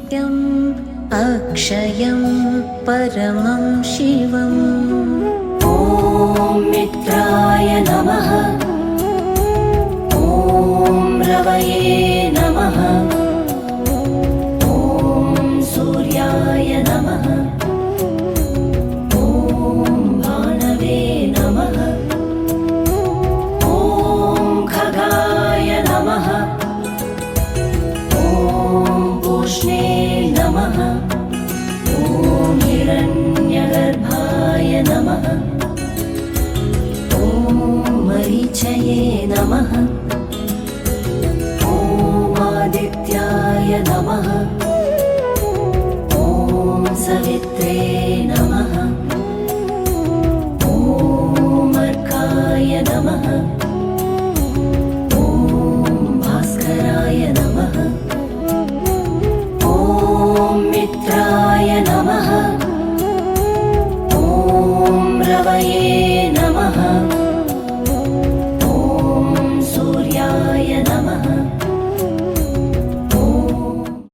नित्यम् अक्षयं परमं शिवम्। ॐ मित्राय नमः। ॐ रवये नमः। ॐ सूर्याय नमः। ॐ भानवे नमः। ॐ खगाय नमः। ॐ पूष्णे नमः। ॐ हिरण्यगर्भाय नमः। मरीचये नमः। ॐ आदित्याय नमः। ॐ सवित्रे नमः।